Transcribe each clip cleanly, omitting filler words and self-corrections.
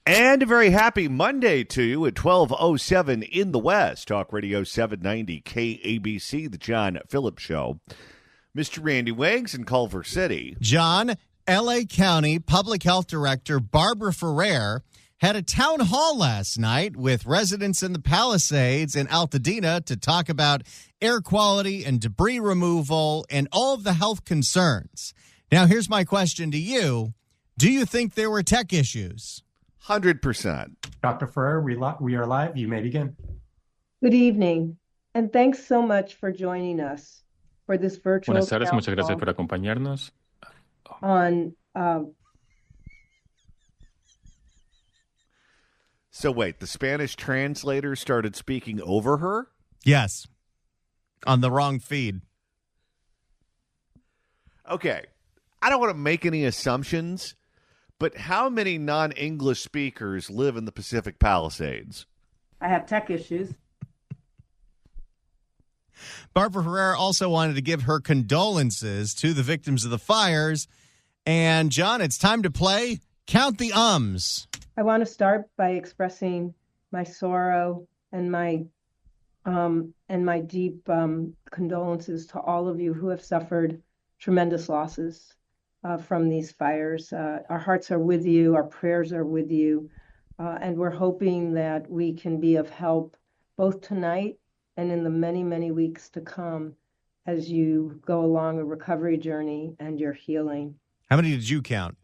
And a very happy Monday to you at 12:07 in the West. Talk Radio 790 KABC, the John Phillips Show. Mr. Randy Wiggs in Culver City. John, L.A. County Public Health Director Barbara Ferrer had a town hall last night with residents in the Palisades in Altadena to talk about air quality and debris removal and all of the health concerns. Now, here's my question to you. Do you think there were tech issues? 100%. Dr. Ferrer, we are live. You may begin. Good evening, and thanks so much for joining us for this virtual Buenas tardes, muchas gracias por acompañarnos. On So wait, the Spanish translator started speaking over her? Yes. On the wrong feed. Okay. I don't want to make any assumptions, but how many non-English speakers live in the Pacific Palisades? I have tech issues. Barbara Ferrer also wanted to give her condolences to the victims of the fires. And, John, it's time to play Count the Ums. I want to start by expressing my sorrow and my deep condolences to all of you who have suffered tremendous losses from these fires. Our hearts are with you. Our prayers are with you. And we're hoping that we can be of help both tonight and in the many, many weeks to come as you go along a recovery journey and your healing. How many did you count?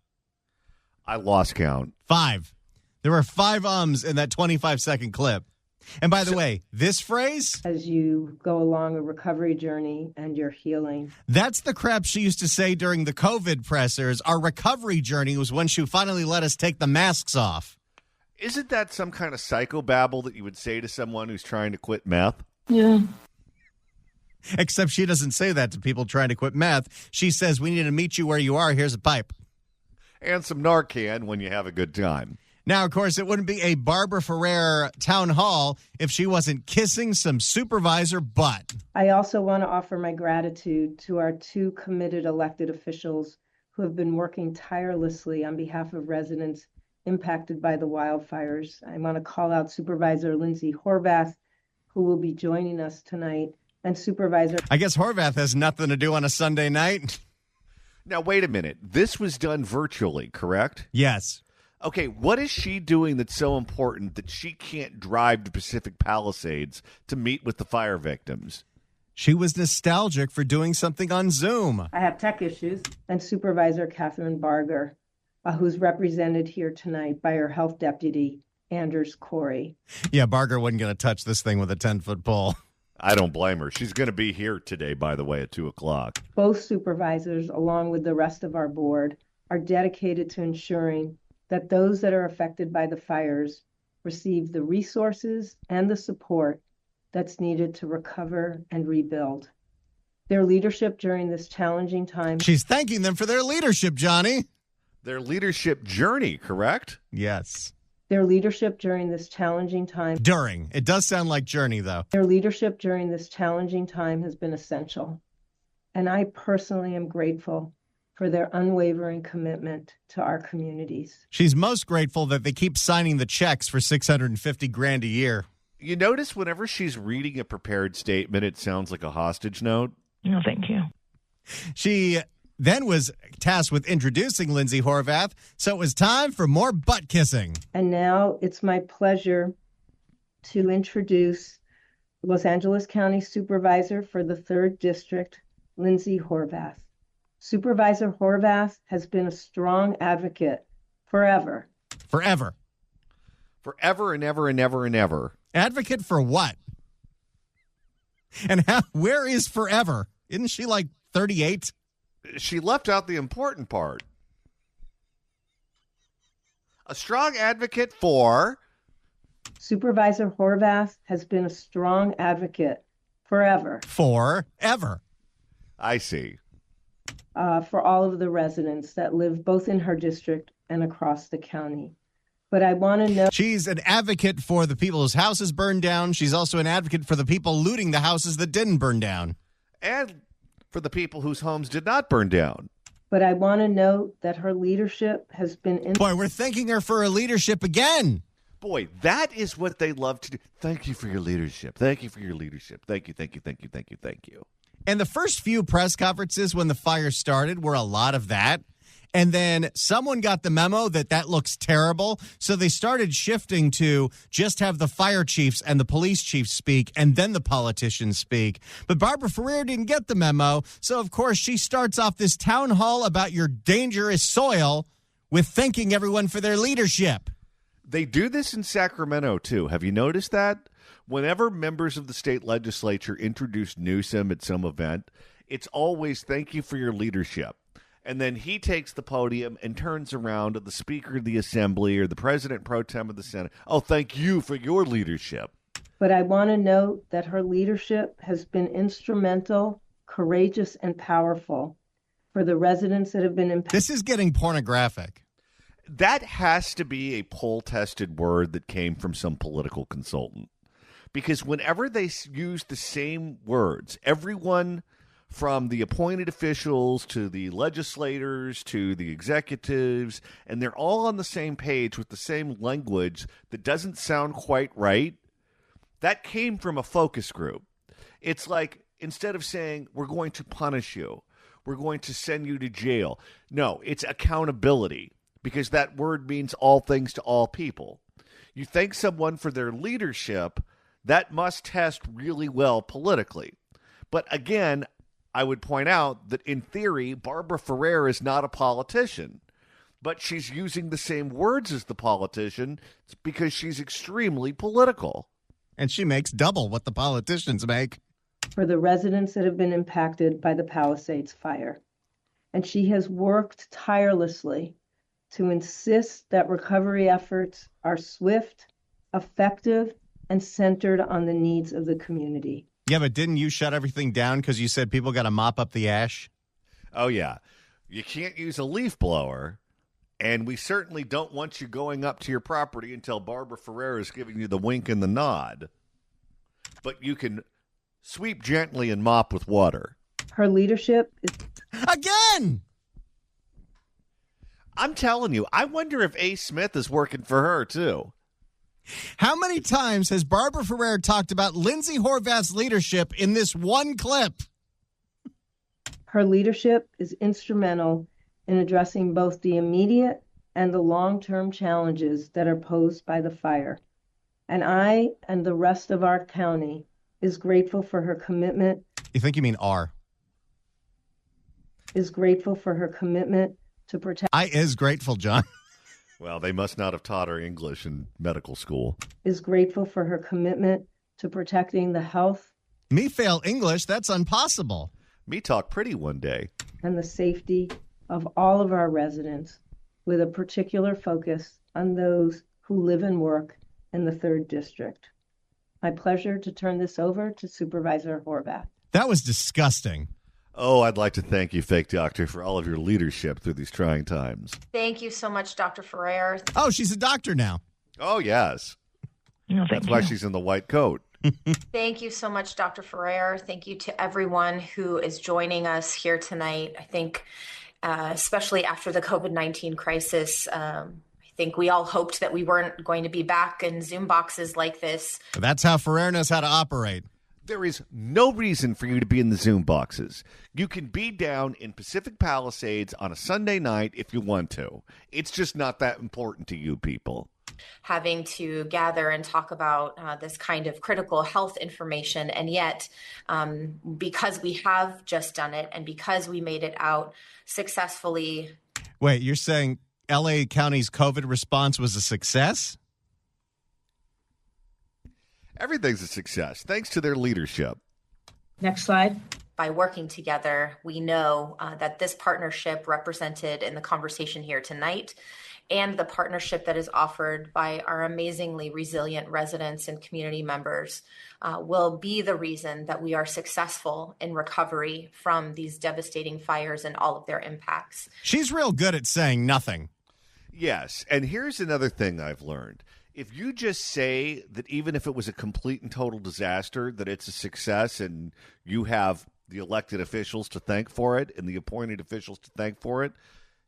I lost count. 5. There were 5 ums in that 25-second clip. And by the way, this phrase? As you go along a recovery journey and your healing. That's the crap she used to say during the COVID pressers. Our recovery journey was when she finally let us take the masks off. Isn't that some kind of psychobabble that you would say to someone who's trying to quit meth? Yeah. Except she doesn't say that to people trying to quit meth. She says, we need to meet you where you are. Here's a pipe. And some Narcan when you have a good time. Now, of course, it wouldn't be a Barbara Ferrer town hall if she wasn't kissing some supervisor butt. I also want to offer my gratitude to our 2 committed elected officials who have been working tirelessly on behalf of residents impacted by the wildfires. I want to call out Supervisor Lindsey Horvath, who will be joining us tonight, and Supervisor... I guess Horvath has nothing to do on a Sunday night. Now, wait a minute. This was done virtually, correct? Yes. Okay, what is she doing that's so important that she can't drive to Pacific Palisades to meet with the fire victims? She was nostalgic for doing something on Zoom. I have tech issues. And Supervisor Catherine Barger, who's represented here tonight by her health deputy, Anders Corey. Yeah, Barger wasn't going to touch this thing with a 10-foot pole. I don't blame her. She's going to be here today, by the way, at 2 o'clock. Both supervisors, along with the rest of our board, are dedicated to ensuring that those that are affected by the fires receive the resources and the support that's needed to recover and rebuild. Their leadership during this challenging time... She's thanking them for their leadership, Johnny. Their leadership journey, correct? Yes. Their leadership during this challenging time... During. It does sound like journey, though. Their leadership during this challenging time has been essential. And I personally am grateful for their unwavering commitment to our communities. She's most grateful that they keep signing the checks for $650,000 a year. You notice whenever she's reading a prepared statement, it sounds like a hostage note? No, thank you. She then was tasked with introducing Lindsey Horvath, so it was time for more butt kissing. And now it's my pleasure to introduce Los Angeles County Supervisor for the 3rd District, Lindsey Horvath. Supervisor Horvath has been a strong advocate forever. Forever. Forever and ever and ever and ever. Advocate for what? And where is forever? Isn't she like 38? She left out the important part. A strong advocate for... Supervisor Horvath has been a strong advocate forever. Forever. I see. For all of the residents that live both in her district and across the county. But I want to know... She's an advocate for the people whose houses burned down. She's also an advocate for the people looting the houses that didn't burn down. And for the people whose homes did not burn down. But I want to note that her leadership has been... Boy, we're thanking her for her leadership again. Boy, that is what they love to do. Thank you for your leadership. Thank you for your leadership. Thank you, thank you, thank you, thank you, thank you. And the first few press conferences when the fire started were a lot of that. And then someone got the memo that looks terrible. So they started shifting to just have the fire chiefs and the police chiefs speak and then the politicians speak. But Barbara Ferrer didn't get the memo. So, of course, she starts off this town hall about your dangerous soil with thanking everyone for their leadership. They do this in Sacramento, too. Have you noticed that? Whenever members of the state legislature introduce Newsom at some event, it's always thank you for your leadership. And then he takes the podium and turns around to the Speaker of the Assembly or the President Pro Tem of the Senate. Oh, thank you for your leadership. But I want to note that her leadership has been instrumental, courageous, and powerful for the residents that have been impacted. This is getting pornographic. That has to be a poll-tested word that came from some political consultant. Because whenever they use the same words, everyone from the appointed officials to the legislators to the executives, and they're all on the same page with the same language that doesn't sound quite right, that came from a focus group. It's like, instead of saying, we're going to punish you, we're going to send you to jail. No, it's accountability, because that word means all things to all people. You thank someone for their leadership, that must test really well politically. But again, I would point out that in theory, Barbara Ferrer is not a politician, but she's using the same words as the politician because she's extremely political. And she makes double what the politicians make. For the residents that have been impacted by the Palisades fire. And she has worked tirelessly to insist that recovery efforts are swift, effective, and centered on the needs of the community. Yeah, but didn't you shut everything down because you said people got to mop up the ash? Oh, yeah. You can't use a leaf blower, and we certainly don't want you going up to your property until Barbara Ferrer is giving you the wink and the nod. But you can sweep gently and mop with water. Her leadership is... Again! I'm telling you, I wonder if A. Smith is working for her, too. How many times has Barbara Ferrer talked about Lindsey Horvath's leadership in this one clip? Her leadership is instrumental in addressing both the immediate and the long-term challenges that are posed by the fire. And I and the rest of our county is grateful for her commitment. You think you mean R? Is grateful for her commitment to protect. I is grateful, John. Well, they must not have taught her English in medical school. Is grateful for her commitment to protecting the health. Me fail English, that's impossible. Me talk pretty one day. And the safety of all of our residents, with a particular focus on those who live and work in the 3rd District. My pleasure to turn this over to Supervisor Horvath. That was disgusting. Oh, I'd like to thank you, Fake Doctor, for all of your leadership through these trying times. Thank you so much, Dr. Ferrer. Oh, she's a doctor now. Oh, yes. No, That's why she's in the white coat. Thank you so much, Dr. Ferrer. Thank you to everyone who is joining us here tonight. I think, especially after the COVID-19 crisis, I think we all hoped that we weren't going to be back in Zoom boxes like this. That's how Ferrer knows how to operate. There is no reason for you to be in the Zoom boxes. You can be down in Pacific Palisades on a Sunday night if you want to. It's just not that important to you people. Having to gather and talk about this kind of critical health information. And yet, because we have just done it and because we made it out successfully. Wait, you're saying LA County's COVID response was a success? Everything's a success, thanks to their leadership. Next slide. By working together, we know that this partnership represented in the conversation here tonight and the partnership that is offered by our amazingly resilient residents and community members will be the reason that we are successful in recovery from these devastating fires and all of their impacts. She's real good at saying nothing. Yes, and here's another thing I've learned. If you just say that even if it was a complete and total disaster, that it's a success and you have the elected officials to thank for it and the appointed officials to thank for it.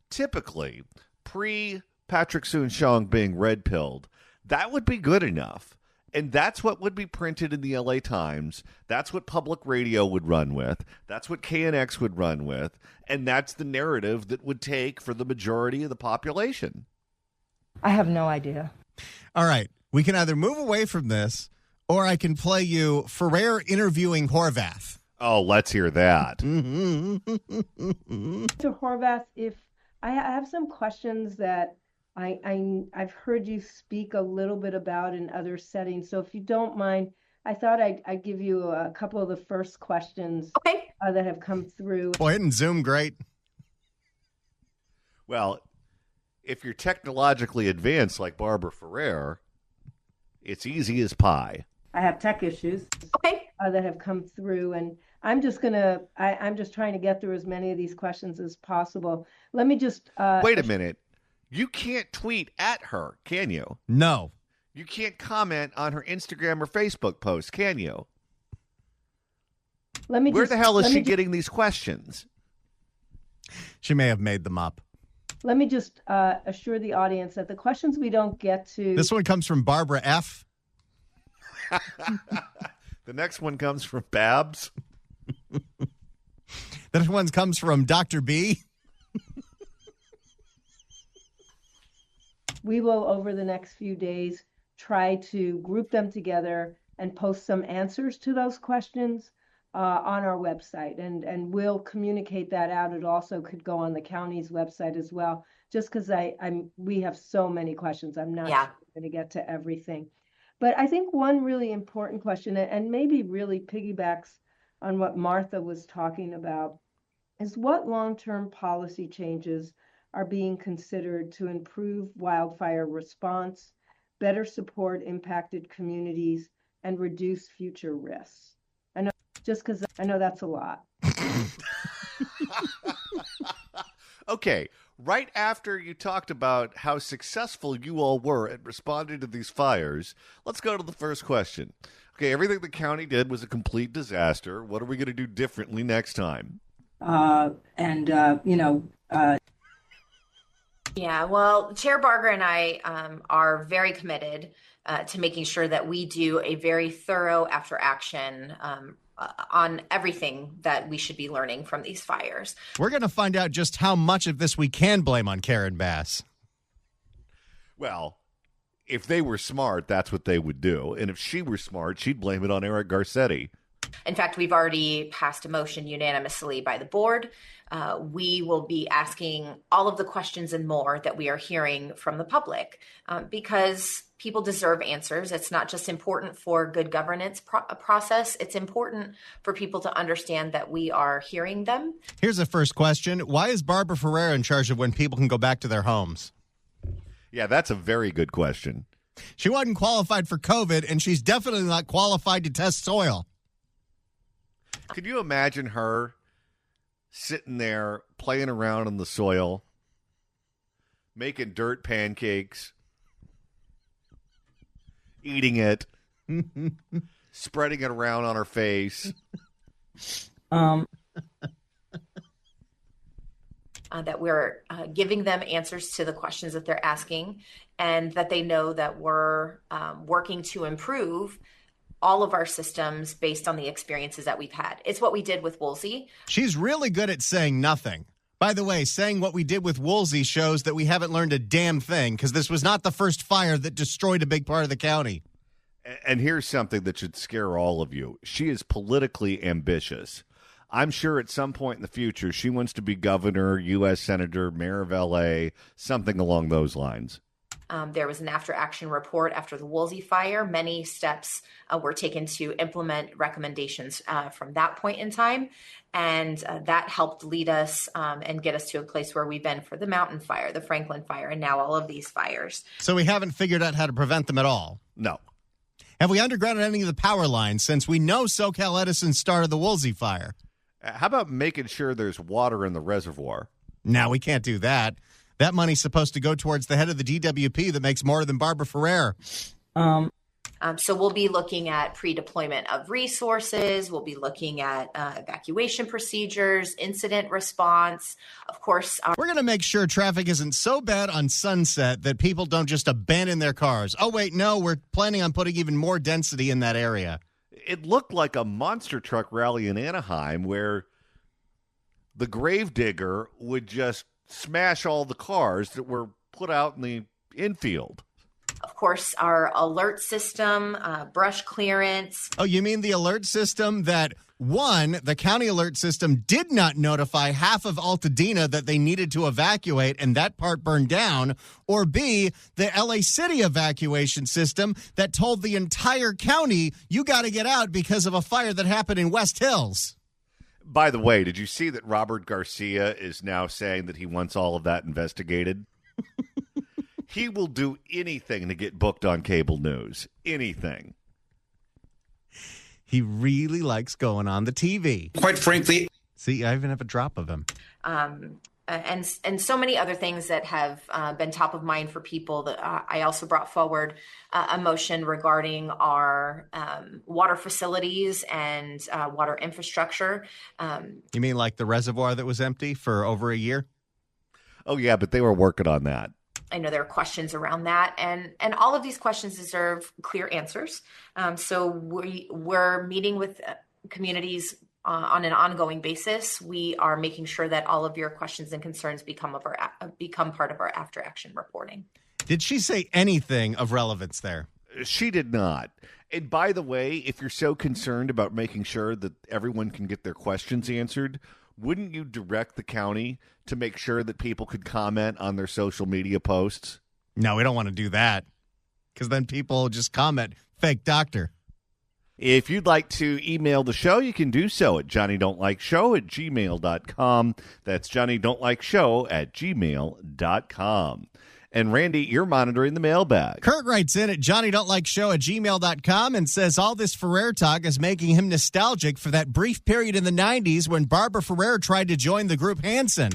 Typically, pre-Patrick Soon-Shiong being red-pilled, that would be good enough. And that's what would be printed in the LA Times. That's what public radio would run with. That's what KNX would run with. And that's the narrative that would take for the majority of the population. I have no idea. All right. We can either move away from this, or I can play you Ferrer interviewing Horvath. Oh, let's hear that. Mr. Horvath, if I have some questions that I've heard you speak a little bit about in other settings. So if you don't mind, I thought I'd give you a couple of the first questions that have come through. Boy, isn't Zoom great? Well, if you're technologically advanced like Barbara Ferrer, it's easy as pie. I have tech issues that have come through, and I'm just trying to get through as many of these questions as possible. Let me just wait a minute. You can't tweet at her, can you? No. You can't comment on her Instagram or Facebook post, can you? Where the hell is she getting these questions? She may have made them up. Let me just assure the audience that the questions we don't get to... This one comes from Barbara F. The next one comes from Babs. The next one comes from Dr. B. We will, over the next few days, try to group them together and post some answers to those questions on our website. And we'll communicate that out. It also could go on the county's website as well, just because we have so many questions. I'm not going to get to everything. But I think one really important question, and maybe really piggybacks on what Martha was talking about, is what long-term policy changes are being considered to improve wildfire response, better support impacted communities, and reduce future risks. I know, just because I know that's a lot. Okay, right after you talked about how successful you all were at responding to these fires, let's go to the first question. Okay, everything the county did was a complete disaster. What are we going to do differently next time? Yeah, well, Chair Barger and I are very committed to making sure that we do a very thorough after action on everything that we should be learning from these fires. We're going to find out just how much of this we can blame on Karen Bass. Well, if they were smart, that's what they would do. And if she were smart, she'd blame it on Eric Garcetti. In fact, we've already passed a motion unanimously by the board. We will be asking all of the questions and more that we are hearing from the public because people deserve answers. It's not just important for good governance process. It's important for people to understand that we are hearing them. Here's the first question. Why is Barbara Ferrer in charge of when people can go back to their homes? Yeah, that's a very good question. She wasn't qualified for COVID, and she's definitely not qualified to test soil. Could you imagine her sitting there playing around in the soil, making dirt pancakes, eating it, spreading it around on her face? That we're giving them answers to the questions that they're asking, and that they know that we're working to improve all of our systems based on the experiences that we've had. It's what we did with Woolsey. She's really good at saying nothing. By the way, saying what we did with Woolsey shows that we haven't learned a damn thing, because this was not the first fire that destroyed a big part of the county. And here's something that should scare all of you. She is politically ambitious. I'm sure at some point in the future, she wants to be governor, U.S. senator, mayor of L.A., something along those lines. There was an after-action report after the Woolsey fire. Many steps were taken to implement recommendations from that point in time, and that helped lead us and get us to a place where we've been for the Mountain Fire, the Franklin Fire, and now all of these fires. So we haven't figured out how to prevent them at all? No. Have we undergrounded any of the power lines, since we know SoCal Edison started the Woolsey fire? How about making sure there's water in the reservoir? No, we can't do that. That money's supposed to go towards the head of the DWP that makes more than Barbara Ferrer. So we'll be looking at pre-deployment of resources. We'll be looking at evacuation procedures, incident response. Of course, we're going to make sure traffic isn't so bad on Sunset that people don't just abandon their cars. Oh, wait, no, we're planning on putting even more density in that area. It looked like a monster truck rally in Anaheim where the gravedigger would just smash all the cars that were put out in the infield. Of course, our alert system, brush clearance. Oh, you mean the alert system that, one, the county alert system did not notify half of Altadena that they needed to evacuate and that part burned down, or B, the LA City evacuation system that told the entire county you got to get out because of a fire that happened in West Hills? By the way, did you see that Robert Garcia is now saying that he wants all of that investigated? He will do anything to get booked on cable news. Anything. He really likes going on the TV. Quite frankly. See, I even have a drop of him. And so many other things that have been top of mind for people. That I also brought forward a motion regarding our water facilities and water infrastructure. You mean like the reservoir that was empty for over a year? Oh, yeah, but they were working on that. I know there are questions around that, and all of these questions deserve clear answers. So we're meeting with communities on an ongoing basis. We are making sure that all of your questions and concerns become part of our after action reporting. Did she say anything of relevance there? She did not. And by the way, if you're so concerned about making sure that everyone can get their questions answered, wouldn't you direct the county to make sure that people could comment on their social media posts? No, we don't want to do that because then people just comment, fake doctor. If you'd like to email the show, you can do so at johnnydon'tlikeshow@gmail.com. That's johnnydon'tlikeshow@gmail.com. And Randy, you're monitoring the mailbag. Kurt writes in at johnnydon'tlikeshow@gmail.com and says all this Ferrer talk is making him nostalgic for that brief period in the 90s when Barbara Ferrer tried to join the group Hanson.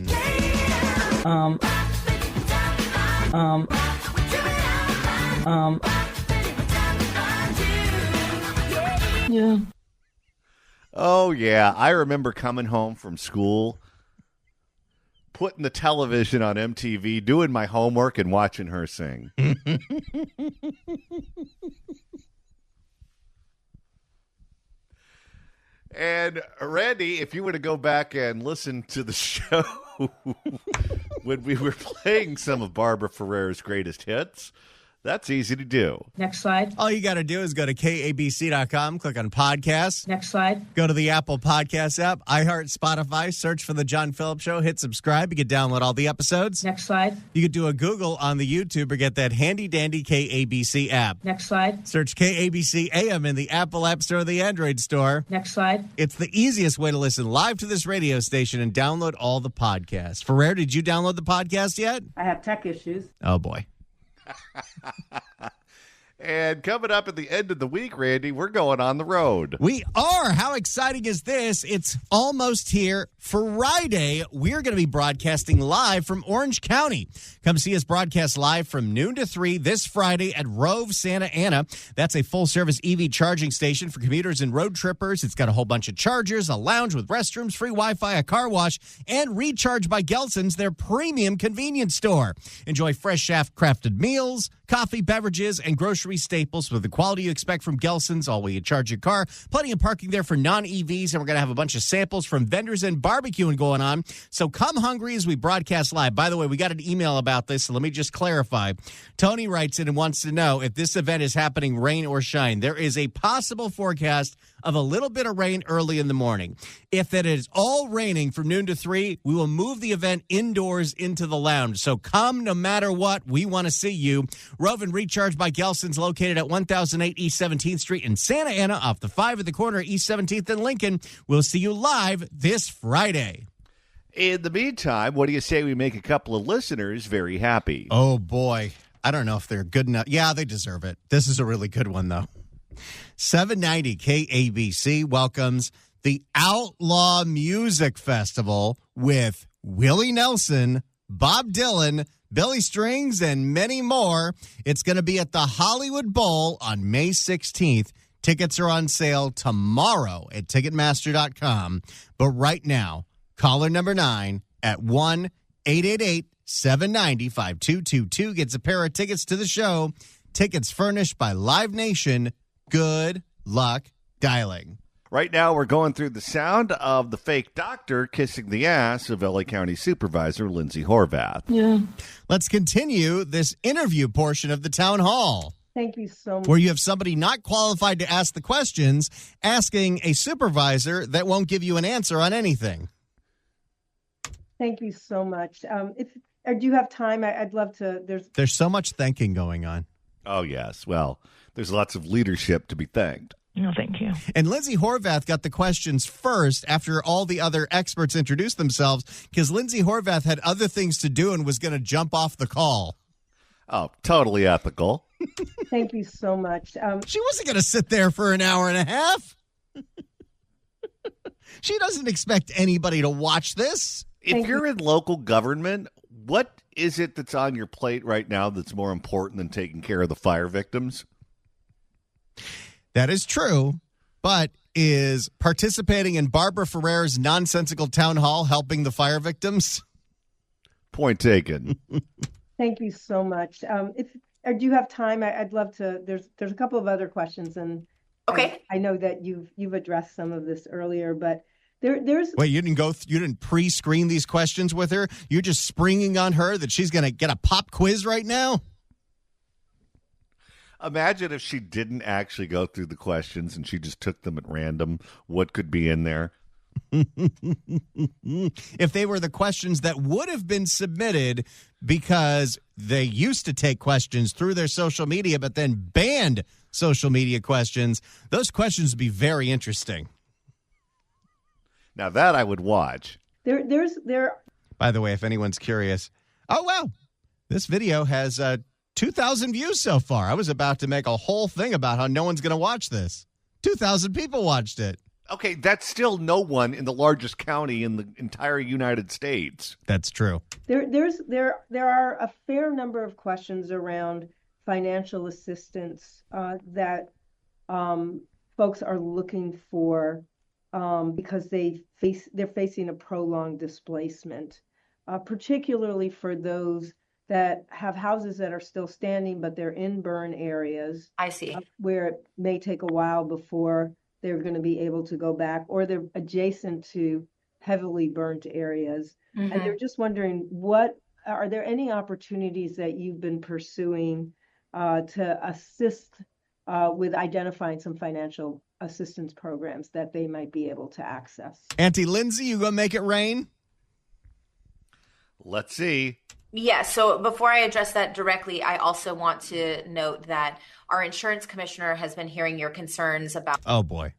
Yeah. Oh, yeah. I remember coming home from school, putting the television on MTV, doing my homework, and watching her sing. And, Randy, if you were to go back and listen to the show when we were playing some of Barbara Ferrer's greatest hits, that's easy to do. Next slide. All you got to do is go to KABC.com, click on podcasts. Next slide. Go to the Apple Podcast app, iHeart, Spotify, search for The John Phillips Show, hit subscribe. You can download all the episodes. Next slide. You could do a Google on the YouTube or get that handy-dandy KABC app. Next slide. Search KABC AM in the Apple App Store or the Android Store. Next slide. It's the easiest way to listen live to this radio station and download all the podcasts. Ferrer, did you download the podcast yet? I have tech issues. Oh, boy. And coming up at the end of the week, Randy, we're going on the road. We are. How exciting is this? It's almost here. Friday, we're going to be broadcasting live from Orange County. Come see us broadcast live from noon to 3 this Friday at Rove, Santa Ana. That's a full-service EV charging station for commuters and road trippers. It's got a whole bunch of chargers, a lounge with restrooms, free Wi-Fi, a car wash, and Recharge by Gelson's, their premium convenience store. Enjoy fresh chef-crafted meals, coffee, beverages, and grocery staples with the quality you expect from Gelson's, all while you charge your car. Plenty of parking there for non-EVs, and we're going to have a bunch of samples from vendors and barbecuing going on. So come hungry as we broadcast live. By the way, we got an email about this, so let me just clarify. Tony writes in and wants to know if this event is happening rain or shine. There is a possible forecast of a little bit of rain early in the morning. If it is all raining from noon to 3, we will move the event indoors into the lounge. So come no matter what. We want to see you. Rove and Recharge by Gelson's, located at 1008 East 17th Street in Santa Ana, off the 5 at the corner of East 17th and Lincoln. We'll see you live this Friday. In the meantime, what do you say we make a couple of listeners very happy? Oh, boy. I don't know if they're good enough. Yeah, they deserve it. This is a really good one, though. 790 KABC welcomes the Outlaw Music Festival with Willie Nelson, Bob Dylan, Billy Strings, and many more. It's going to be at the Hollywood Bowl on May 16th. Tickets are on sale tomorrow at Ticketmaster.com. But right now, caller number 9 at 1-888-790-5222 gets a pair of tickets to the show. Tickets furnished by Live Nation. Good luck dialing. Right now, we're going through the sound of the fake doctor kissing the ass of LA County Supervisor Lindsey Horvath. Yeah. Let's continue this interview portion of the town hall, Thank you so much. where you have somebody not qualified to ask the questions asking a supervisor that won't give you an answer on anything. Thank you so much. Do you have time? I'd love to. There's so much thinking going on. Oh, yes. Well, there's lots of leadership to be thanked. No, thank you. And Lindsey Horvath got the questions first after all the other experts introduced themselves because Lindsey Horvath had other things to do and was going to jump off the call. Oh, totally ethical. Thank you so much. She wasn't going to sit there for an hour and a half. She doesn't expect anybody to watch this. If you're in local government, what is it that's on your plate right now that's more important than taking care of the fire victims? That is true, but is participating in Barbara Ferrer's nonsensical town hall helping the fire victims? Point taken. Thank you so much. Do you have time? I'd love to. There's a couple of other questions, and Okay. I know that you've addressed some of this earlier, but there's. Wait, you didn't pre-screen these questions with her? You're just springing on her that she's going to get a pop quiz right now? Imagine if she didn't actually go through the questions and she just took them at random. What could be in there? If they were the questions that would have been submitted because they used to take questions through their social media but then banned social media questions, those questions would be very interesting. Now that I would watch. By the way, if anyone's curious, oh, wow, this video has 2,000 views so far. I was about to make a whole thing about how no one's going to watch this. 2,000 people watched it. Okay, that's still no one in the largest county in the entire United States. That's true. There are a fair number of questions around financial assistance that folks are looking for because they're facing a prolonged displacement, particularly for those that have houses that are still standing, but they're in burn areas. I see. Where it may take a while before they're going to be able to go back, or they're adjacent to heavily burnt areas. Mm-hmm. And they're just wondering, are there any opportunities that you've been pursuing to assist with identifying some financial assistance programs that they might be able to access? Auntie Lindsay, you going to make it rain? Let's see. Yeah, so before I address that directly, I also want to note that our insurance commissioner has been hearing your concerns about... Oh, boy.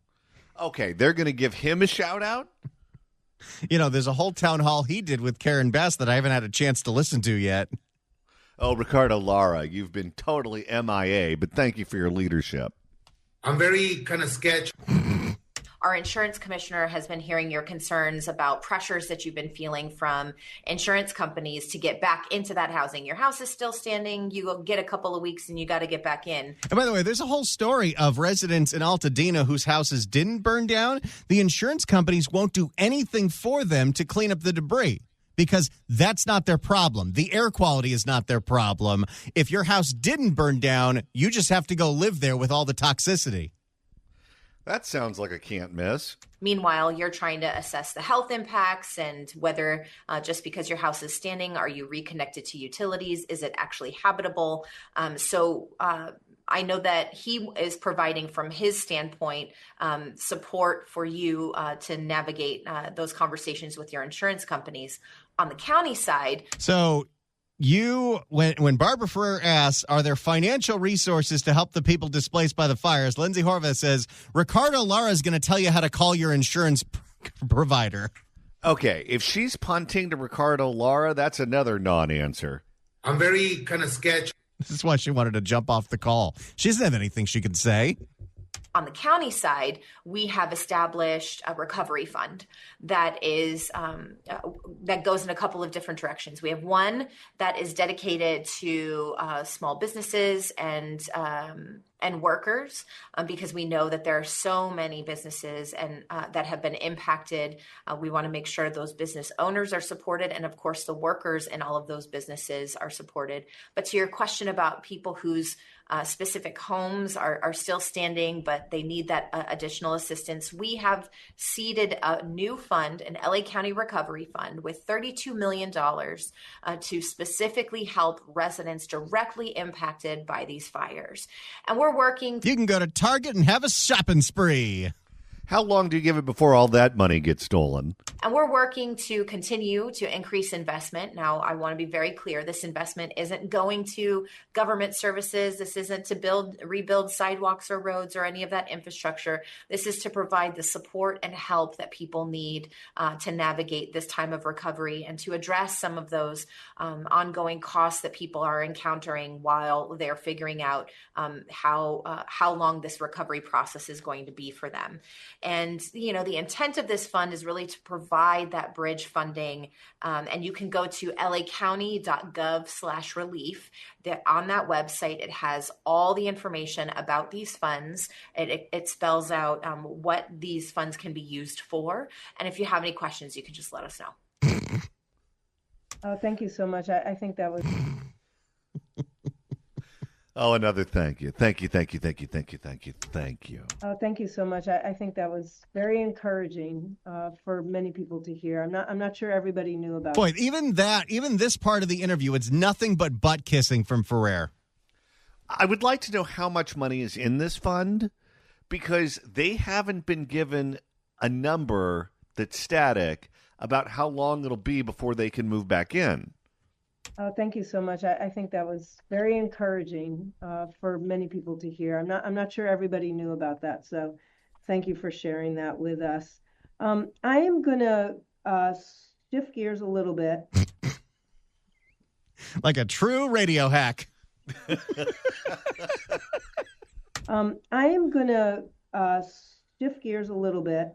Okay, they're going to give him a shout out? You know, there's a whole town hall he did with Karen Bass that I haven't had a chance to listen to yet. Oh, Ricardo Lara, you've been totally MIA, but thank you for your leadership. I'm very kind of sketchy. Our insurance commissioner has been hearing your concerns about pressures that you've been feeling from insurance companies to get back into that housing. Your house is still standing. You go get a couple of weeks and you got to get back in. And by the way, there's a whole story of residents in Altadena whose houses didn't burn down. The insurance companies won't do anything for them to clean up the debris because that's not their problem. The air quality is not their problem. If your house didn't burn down, you just have to go live there with all the toxicity. That sounds like a can't miss. Meanwhile, you're trying to assess the health impacts and whether just because your house is standing, are you reconnected to utilities? Is it actually habitable? So I know that he is providing from his standpoint support for you to navigate those conversations with your insurance companies. On the county side. So when Barbara Ferrer asks, are there financial resources to help the people displaced by the fires? Lindsey Horvath says, Ricardo Lara is going to tell you how to call your insurance provider. Okay, if she's punting to Ricardo Lara, that's another non-answer. I'm very kind of sketchy. This is why she wanted to jump off the call. She doesn't have anything she can say. On the county side, we have established a recovery fund that is that goes in a couple of different directions. We have one that is dedicated to small businesses and workers, because we know that there are so many businesses and that have been impacted. We want to make sure those business owners are supported, and of course the workers in all of those businesses are supported. But to your question about people whose specific homes are still standing, but they need that additional assistance, we have seeded a new fund, an LA County Recovery Fund, with $32 million to specifically help residents directly impacted by these fires. And we're working. You can go to Target and have a shopping spree. How long do you give it before all that money gets stolen? And we're working to continue to increase investment. Now, I want to be very clear. This investment isn't going to government services. This isn't to rebuild sidewalks or roads or any of that infrastructure. This is to provide the support and help that people need to navigate this time of recovery and to address some of those ongoing costs that people are encountering while they're figuring out how long this recovery process is going to be for them. And, you know, the intent of this fund is really to provide that bridge funding. And you can go to lacounty.gov/relief. On that website, it has all the information about these funds. It spells out what these funds can be used for. And if you have any questions, you can just let us know. Oh, thank you so much. I think that was... Oh, another thank you. Thank you. Oh, thank you so much. I think that was very encouraging for many people to hear. I'm not sure everybody knew about Boy, it. even this part of the interview, it's nothing but butt kissing from Ferrer. I would like to know how much money is in this fund, because they haven't been given a number that's static about how long it'll be before they can move back in. Oh, thank you so much. I think that was very encouraging for many people to hear. I'm not sure everybody knew about that. So thank you for sharing that with us. I am going to shift gears a little bit. Like a true radio hack. I am going to shift gears a little bit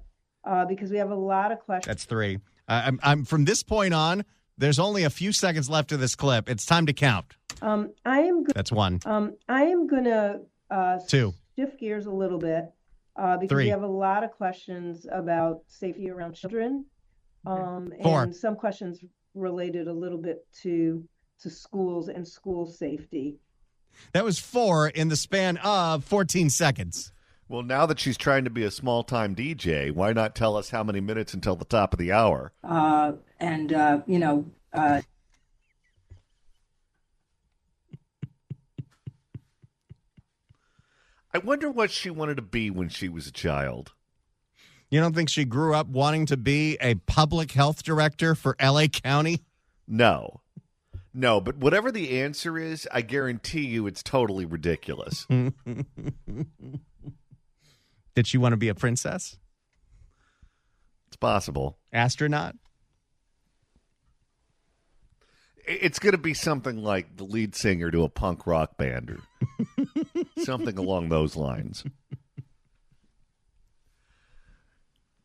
because we have a lot of questions. That's three. I'm from this point on, there's only a few seconds left of this clip. It's time to count. That's one. I am going to two. Shift gears a little bit because three. we have a lot of questions about safety around children. Four. And some questions related a little bit to schools and school safety. That was four in the span of 14 seconds. Well, now that she's trying to be a small-time DJ, why not tell us how many minutes until the top of the hour? I wonder what she wanted to be when she was a child. You don't think she grew up wanting to be a public health director for LA County? No, but whatever the answer is, I guarantee you it's totally ridiculous. Did she want to be a princess? It's possible. Astronaut? It's going to be something like the lead singer to a punk rock band or something along those lines.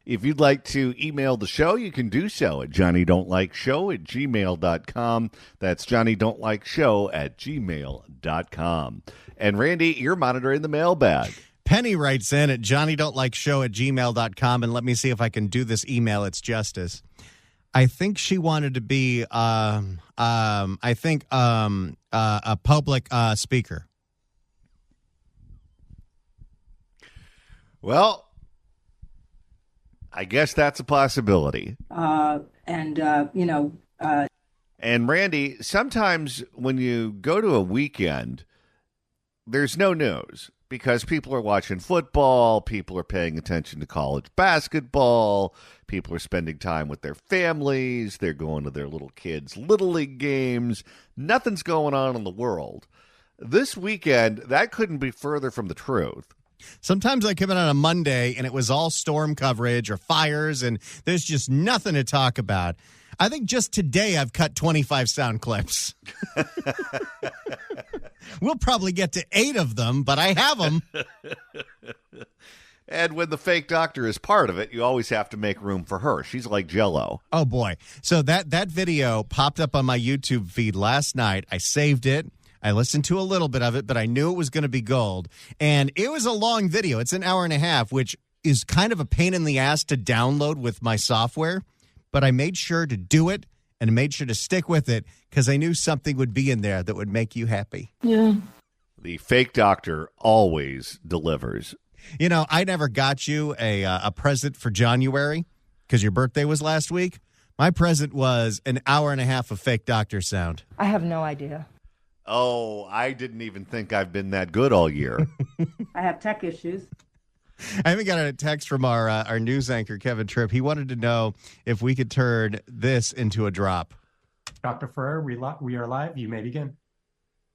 If you'd like to email the show, you can do so at johnnydon'tlikeshow@gmail.com. That's johnnydon'tlikeshow@gmail.com. And Randy, you're monitoring the mailbag. Penny writes in at johnnydon'tlikeshow@gmail.com, and let me see if I can do this email its justice. I think she wanted to be a public speaker. Well, I guess that's a possibility. And Randy, sometimes when you go to a weekend, there's no news because people are watching football, people are paying attention to college basketball, people are spending time with their families, they're going to their little kids' Little League games. Nothing's going on in the world. This weekend, that couldn't be further from the truth. Sometimes I come in on a Monday and it was all storm coverage or fires and there's just nothing to talk about. I think just today I've cut 25 sound clips. We'll probably get to 8 of them, but I have them. And when the fake doctor is part of it, you always have to make room for her. She's like Jell-O. Oh, boy. So that video popped up on my YouTube feed last night. I saved it. I listened to a little bit of it, but I knew it was going to be gold. And it was a long video. It's an hour and a half, which is kind of a pain in the ass to download with my software. But I made sure to do it and made sure to stick with it because I knew something would be in there that would make you happy. Yeah. The fake doctor always delivers. You know, I never got you a present for January because your birthday was last week. My present was an hour and a half of fake doctor sound. I have no idea. Oh, I didn't even think I've been that good all year. I have tech issues. I even got a text from our news anchor, Kevin Tripp. He wanted to know if we could turn this into a drop. Dr. Ferrer, we are live. You may begin.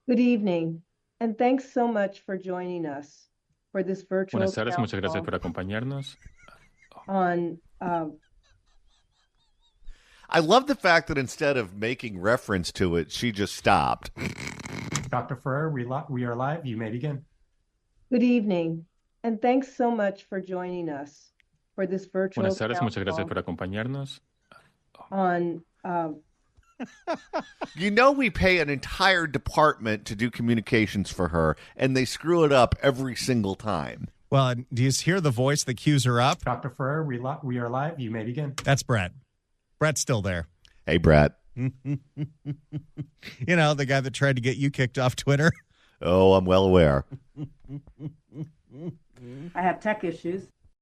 Good evening, and thanks so much for joining us for this virtual Buenas tardes, town muchas gracias hall por acompañarnos. on I love the fact that instead of making reference to it, she just stopped. Dr. Ferrer, we are live. You may begin. Good evening, and thanks so much for joining us for this virtual Buenas tardes, town muchas gracias hall por acompañarnos. on You know, we pay an entire department to do communications for her, and they screw it up every single time. Well, do you hear the voice that cues her up? Dr. Ferrer, we are live. You may begin. That's Brett. Brett's still there. Hey, Brett. You know, the guy that tried to get you kicked off Twitter. Oh, I'm well aware. I have tech issues.